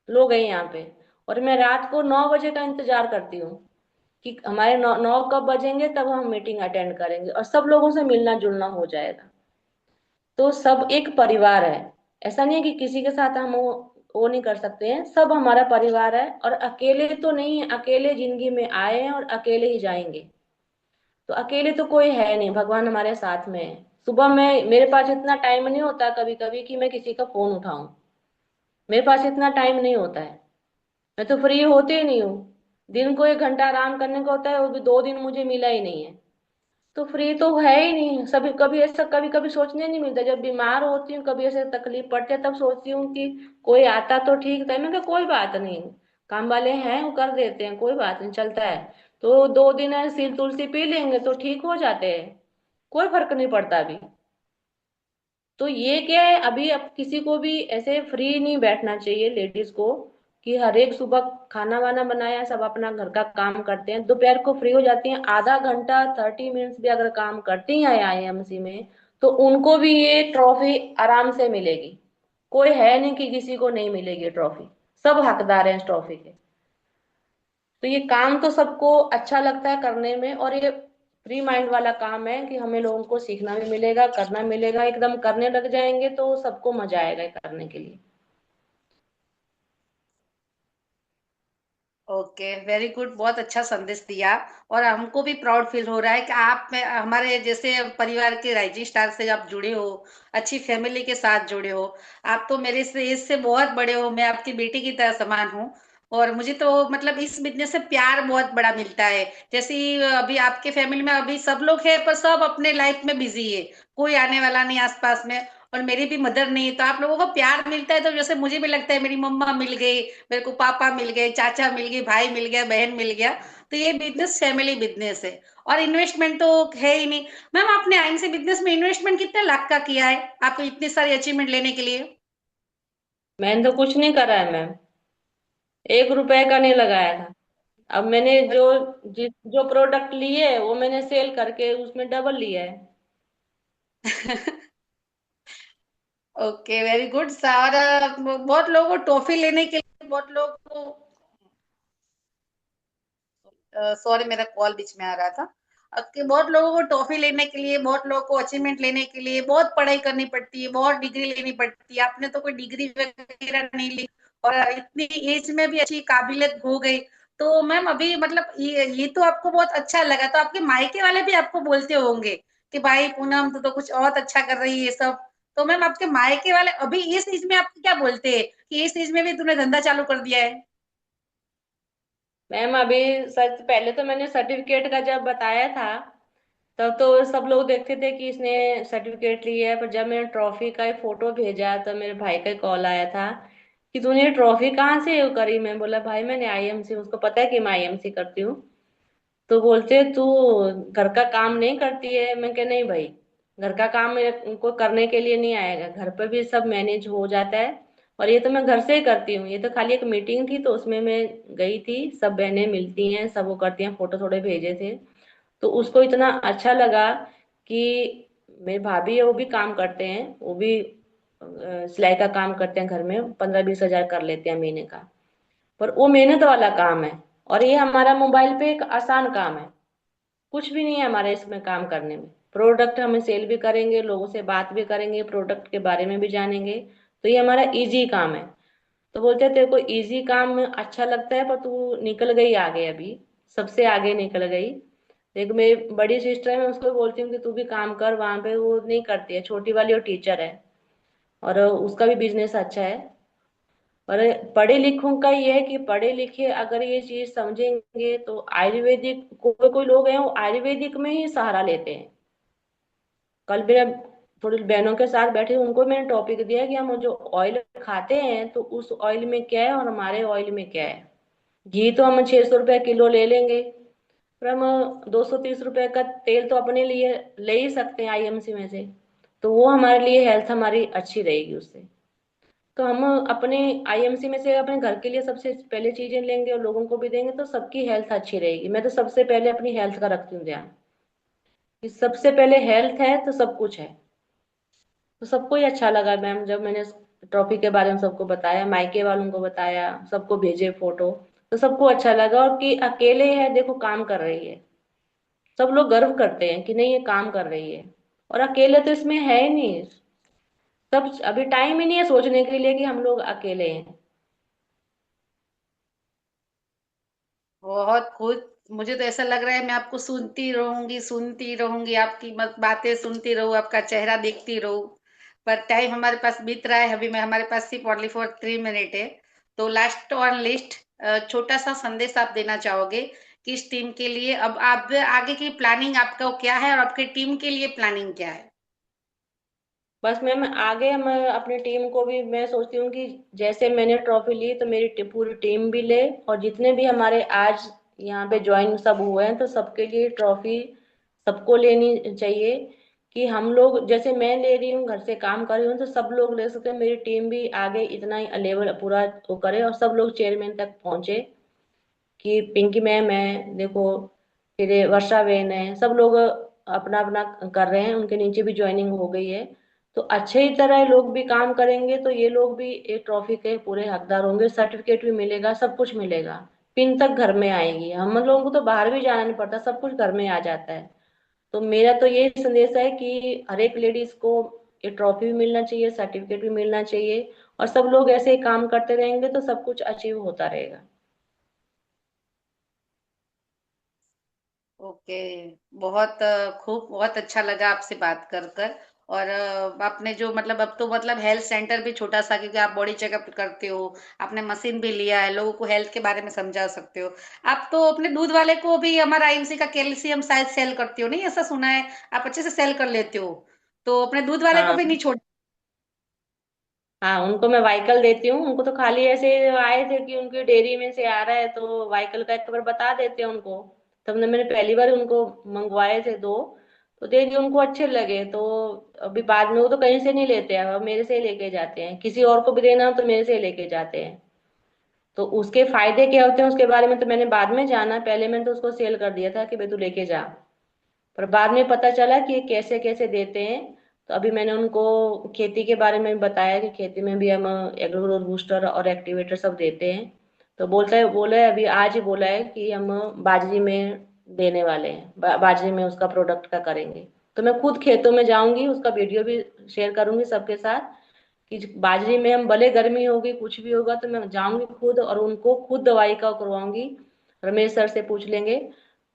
लोग हैं यहाँ पे। और मैं रात को 9 बजे का इंतजार करती हूँ कि हमारे 9 कब बजेंगे, तब हम मीटिंग अटेंड करेंगे और सब लोगों से मिलना जुलना हो जाएगा। तो सब एक परिवार है। ऐसा नहीं है कि किसी के साथ हम वो नहीं कर सकते हैं, सब हमारा परिवार है। और अकेले तो नहीं है, अकेले जिंदगी में आए हैं और अकेले ही जाएंगे। तो अकेले तो कोई है नहीं, भगवान हमारे साथ में है। सुबह में मेरे पास इतना टाइम नहीं होता कभी कभी कि मैं किसी का फोन उठाऊं। मेरे पास इतना टाइम नहीं होता है। मैं तो फ्री होती ही नहीं हूँ। दिन को 1 घंटा आराम करने का होता है, वो भी 2 दिन मुझे मिला ही नहीं है। तो फ्री तो है ही नहीं। सभी कभी ऐसा कभी कभी सोचने नहीं मिलता, जब बीमार होती हूँ कभी ऐसे तकलीफ पड़ती है, तब सोचती हूँ कि कोई आता तो ठीक था। मैं कहा कोई बात नहीं, काम वाले हैं वो कर देते हैं, कोई बात नहीं चलता है। तो 2 दिन है सिल तुलसी पी लेंगे तो ठीक हो जाते हैं, कोई फर्क नहीं पड़ता अभी। तो ये क्या है, अभी अब किसी को भी ऐसे फ्री नहीं बैठना चाहिए लेडीज को, कि हर एक सुबह खाना वाना बनाया, सब अपना घर का काम करते हैं, दोपहर को फ्री हो जाती हैं, आधा घंटा 30 मिनट्स भी अगर काम करती हैं आईएमसी में, तो उनको भी ये ट्रॉफी आराम से मिलेगी। कोई है नहीं कि किसी को नहीं मिलेगी ट्रॉफी, सब हकदार हैं इस ट्रॉफी के। तो ये काम तो सबको अच्छा लगता है करने में, और ये फ्री माइंड वाला काम है कि हमें लोगों को सीखना भी मिलेगा, करना मिलेगा। एकदम करने लग जाएंगे तो सबको मजा आएगा ये करने के लिए। ओके, वेरी गुड, बहुत अच्छा संदेश दिया। और हमको भी प्राउड फील हो रहा है कि आप में हमारे जैसे परिवार के राइजिंग स्टार से आप जुड़े हो, अच्छी फैमिली के साथ जुड़े हो। आप तो मेरे से एज से बहुत बड़े हो, मैं आपकी बेटी की तरह समान हूँ। और मुझे तो मतलब इस बिजनेस से प्यार बहुत बड़ा मिलता है। जैसे अभी आपके फैमिली में अभी सब लोग हैं, पर सब अपने लाइफ में बिजी है, कोई आने वाला नहीं आसपास में। और मेरी भी मदर नहीं है, तो आप लोगों को प्यार मिलता है, तो जैसे मुझे भी लगता है मेरी मम्मा मिल गई, मेरे को पापा मिल गए, चाचा मिल गए, भाई मिल गया, बहन मिल गया। तो ये बिजनेस फैमिली बिजनेस है, और इन्वेस्टमेंट तो है ही नहीं। मैम आपने आइन से बिजनेस में इन्वेस्टमेंट कितने लाख का किया है आप इतनी सारी अचीवमेंट लेने के लिए? मैंने तो कुछ नहीं करा है मैम, 1 रुपए का नहीं लगाया था। अब मैंने जो प्रोडक्ट लिए वो मैंने सेल करके उसमें डबल लिया है। Okay, very good. और बहुत लोगों को टॉफी लेने के लिए बहुत लोगों को, सॉरी मेरा कॉल बीच में आ रहा था। अब के बहुत लोगों को टॉफी लेने के लिए, बहुत लोगों को अचीवमेंट लेने के लिए बहुत पढ़ाई करनी पड़ती है, बहुत डिग्री लेनी पड़ती है। आपने तो कोई डिग्री वगैरह नहीं ली और इतनी एज में भी अच्छी काबिलियत हो गई। तो मैम अभी मतलब ये तो आपको बहुत अच्छा लगा, तो आपके मायके वाले भी आपको बोलते होंगे कि भाई पूनम तू तो कुछ और अच्छा कर रही है ये सब। तो मैम आपके मायके वाले अभी इस एज में आपको क्या बोलते हैं कि इस एज में भी तूने धंधा चालू कर दिया है? मैम अभी सच पहले तो मैंने सर्टिफिकेट का जब बताया था तब तो सब लोग देखते थे कि इसने सर्टिफिकेट लिया है, पर जब मैंने ट्रॉफी का एक फोटो भेजा तो मेरे भाई का कॉल आया था कि तूने ये ट्रॉफी कहाँ से करी। मैं बोला भाई मैंने आईएमसी, उसको पता है कि मैं आईएमसी करती हूँ। तो बोलते तू घर का काम नहीं करती है। मैं कह नहीं भाई, घर का काम मेरे को करने के लिए नहीं आएगा, घर पर भी सब मैनेज हो जाता है। और ये तो मैं घर से ही करती हूँ, ये तो खाली एक मीटिंग थी तो उसमें मैं गई थी, सब बहनें मिलती हैं, सब वो करती हैं, फोटो थोड़े भेजे थे। तो उसको इतना अच्छा लगा कि मेरे भाभी है वो भी काम करते हैं, वो भी सिलाई का काम करते हैं, घर में 15-20 हजार कर लेते हैं महीने का। पर वो मेहनत वाला काम है और ये हमारा मोबाइल पे एक आसान काम है। कुछ भी नहीं है हमारे इसमें काम करने में। प्रोडक्ट हमें सेल भी करेंगे, लोगों से बात भी करेंगे, प्रोडक्ट के बारे में भी जानेंगे। तो ये हमारा इजी काम है। तो बोलते हैं तेरे को इजी काम में अच्छा लगता है, पर तू निकल गई आगे, अभी सबसे आगे निकल गई। देख मेरी बड़ी सिस्टर है, मैं उसको बोलती हूँ कि तू भी काम कर, वहां पे वो नहीं करती है, छोटी वाली और टीचर है और उसका भी बिजनेस अच्छा है। पर पढ़े लिखों का ये है कि पढ़े लिखे अगर ये चीज समझेंगे तो आयुर्वेदिक, कोई कोई लोग हैं वो आयुर्वेदिक में ही सहारा लेते हैं। कल मेरे थोड़ी बहनों के साथ बैठे उनको मैंने टॉपिक दिया कि हम जो ऑयल खाते हैं तो उस ऑयल में क्या है और हमारे ऑयल में क्या है। घी तो हम 600 रुपये किलो ले लेंगे, पर हम 230 रुपये का तेल तो अपने लिए ले ही सकते हैं आईएमसी में से। तो वो हमारे लिए हेल्थ हमारी अच्छी रहेगी उससे। तो हम अपने आईएमसी में से अपने घर के लिए सबसे पहले चीजें लेंगे और लोगों को भी देंगे तो सबकी हेल्थ अच्छी रहेगी। मैं तो सबसे पहले अपनी हेल्थ का रखती हूँ ध्यान कि सबसे पहले हेल्थ है तो सब कुछ है। तो सबको ही अच्छा लगा मैम जब मैंने ट्रॉफी के बारे में सबको बताया, मायके वालों को बताया, सबको भेजे फोटो। तो सबको अच्छा लगा और कि अकेले है देखो काम कर रही है, सब लोग गर्व करते हैं कि नहीं ये काम कर रही है। और अकेले तो इसमें है ही नहीं, सब अभी टाइम ही नहीं है सोचने के लिए कि हम लोग अकेले हैं। बहुत खुद, मुझे तो ऐसा लग रहा है मैं आपको सुनती रहूंगी, आपकी बातें सुनती रहूं, आपका चेहरा देखती रहूं। पर टाइम हमारे पास बीत रहा है, अभी मैं हमारे पास सिर्फ ओनली फॉर 3 मिनट है। तो लास्ट ऑन लिस्ट, छोटा सा संदेश आप देना चाहोगे किस टीम के लिए? अब आप आगे की प्लानिंग आपका क्या है और आपके टीम के लिए प्लानिंग क्या है? बस मैम आगे मैं अपनी टीम को भी मैं सोचती हूँ कि जैसे मैंने ट्रॉफी ली तो मेरी पूरी टीम भी ले, और जितने भी हमारे आज यहाँ पे ज्वाइन सब हुए हैं तो सबके लिए ट्रॉफी सबको लेनी चाहिए। कि हम लोग जैसे मैं ले रही हूँ, घर से काम कर रही हूँ, तो सब लोग ले सकते हैं, मेरी टीम भी आगे इतना ही लेवल पूरा वो करे और सब लोग चेयरमैन तक पहुंचे। कि पिंकी मैम है देखो, फिर ये वर्षा बहन है, सब लोग अपना अपना कर रहे हैं, उनके नीचे भी ज्वाइनिंग हो गई है। तो अच्छे ही तरह लोग भी काम करेंगे तो ये लोग भी एक ट्रॉफी के पूरे हकदार होंगे, सर्टिफिकेट भी मिलेगा, सब कुछ मिलेगा। पिन तक घर में आएगी, हम लोगों को तो बाहर भी जाना नहीं पड़ता, सब कुछ घर में आ जाता है। तो मेरा तो ये संदेश है कि हर एक लेडीज को ये ट्रॉफी भी मिलना चाहिए, सर्टिफिकेट भी मिलना चाहिए, और सब लोग ऐसे ही काम करते रहेंगे तो सब कुछ अचीव होता रहेगा। ओके, बहुत खूब, बहुत अच्छा लगा आपसे बात कर कर। और आपने जो मतलब अब तो मतलब हेल्थ सेंटर भी छोटा सा, क्योंकि आप बॉडी चेकअप करते हो, आपने मशीन भी लिया है, लोगों को हेल्थ के बारे में समझा सकते हो। आप तो अपने दूध वाले को भी हमारा आईएमसी का कैल्शियम शायद सेल करते हो, नहीं ऐसा सुना है? आप अच्छे से सेल कर लेते हो, तो अपने दूध वाले को हाँ भी नहीं छोड़। हाँ, उनको मैं वाइकल देती हूँ, उनको तो खाली ऐसे आए थे कि उनकी डेयरी में से आ रहा है तो वाइकल का एक बार बता देते हैं उनको। तब ने मैंने पहली बार उनको मंगवाए थे दो, तो दे दिए, उनको अच्छे लगे। तो अभी बाद में वो तो कहीं से नहीं लेते हैं, अब मेरे से ही लेके जाते हैं, किसी और को भी देना हो तो मेरे से ही लेके जाते हैं। तो उसके फायदे क्या होते हैं उसके बारे में तो मैंने बाद में जाना, पहले मैंने तो उसको सेल कर दिया था कि भाई तू लेके जा। पर बाद में पता चला कि ये कैसे कैसे देते हैं। तो अभी मैंने उनको खेती के बारे में बताया कि खेती में भी हम एग्रो ग्रोथ बूस्टर और एक्टिवेटर सब देते हैं। तो बोला है अभी आज ही बोला है कि हम बाजरी में देने वाले हैं, बाजरी में उसका प्रोडक्ट का करेंगे। तो मैं खुद खेतों में जाऊंगी, उसका वीडियो भी शेयर करूंगी सबके साथ कि बाजरी में हम भले गर्मी होगी कुछ भी होगा तो मैं जाऊंगी खुद और उनको खुद दवाई का करवाऊंगी। रमेश सर से पूछ लेंगे।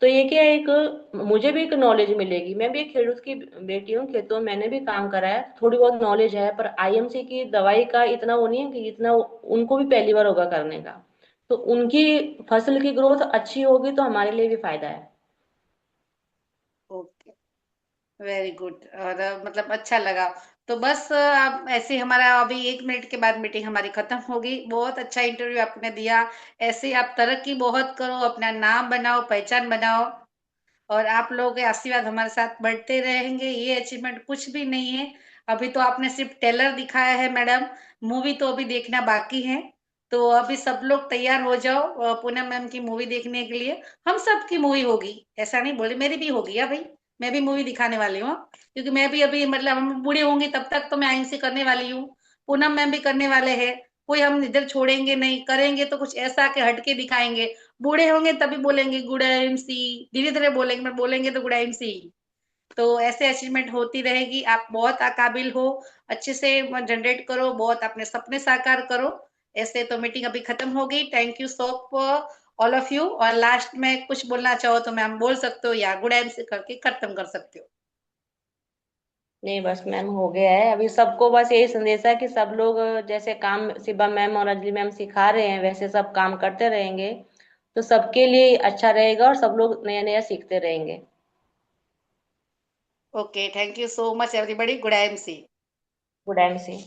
तो ये क्या है, एक मुझे भी एक नॉलेज मिलेगी। मैं भी एक खेडूत की बेटी हूँ, खेतों में मैंने भी काम करा है, थोड़ी बहुत नॉलेज है। पर आईएमसी की दवाई का इतना वो नहीं है कि इतना उनको भी पहली बार होगा करने का। तो उनकी फसल की ग्रोथ अच्छी होगी तो हमारे लिए भी फायदा है। Okay, very good. और मतलब अच्छा लगा। तो बस आप ऐसे हमारा अभी 1 मिनट के बाद मीटिंग हमारी खत्म होगी। बहुत अच्छा इंटरव्यू आपने दिया। ऐसे आप तरक्की बहुत करो, अपना नाम बनाओ, पहचान बनाओ, और आप लोगों के आशीर्वाद हमारे साथ बढ़ते रहेंगे। ये अचीवमेंट कुछ भी नहीं है। अभी तो आपने सिर्फ टेलर दिखाया है मैडम, मूवी तो अभी देखना बाकी है। तो अभी सब लोग तैयार हो जाओ पूनम मैम की मूवी देखने के लिए। हम सब की मूवी होगी, ऐसा नहीं बोले, मेरी भी होगी। या भाई, मैं भी मूवी दिखाने वाली हूँ, क्योंकि मैं भी अभी मतलब हम बूढ़े होंगे तब तक तो मैं आईएनसी करने वाली हूँ। पूनम मैम भी करने वाले हैं। कोई हम इधर छोड़ेंगे नहीं, करेंगे तो कुछ ऐसा के हटके दिखाएंगे। बूढ़े होंगे तभी बोलेंगे गुड एमसी, धीरे धीरे बोलेंगे, मैं बोलेंगे तो गुड एमसी। तो ऐसे अचीवमेंट होती रहेगी। आप बहुत काबिल हो, अच्छे से जनरेट करो, बहुत अपने सपने साकार करो। ऐसे तो मीटिंग अभी खत्म हो गई। Thank you so all of you. और लास्ट में कुछ बोलना चाहो तो मैम बोल सकते हो, या गुड एमसी करके खत्म कर सकते हो। नहीं बस मैम हो गया है। अभी सबको बस यही संदेश है कि सब लोग जैसे काम शिबा मैम और अंजलि मैम सिखा रहे हैं वैसे सब काम करते रहेंगे तो सबके लिए अच्छा रहेगा और सब लोग नया नया सीखते रहेंगे। Okay, thank you so much everybody. Good MC. Good and C.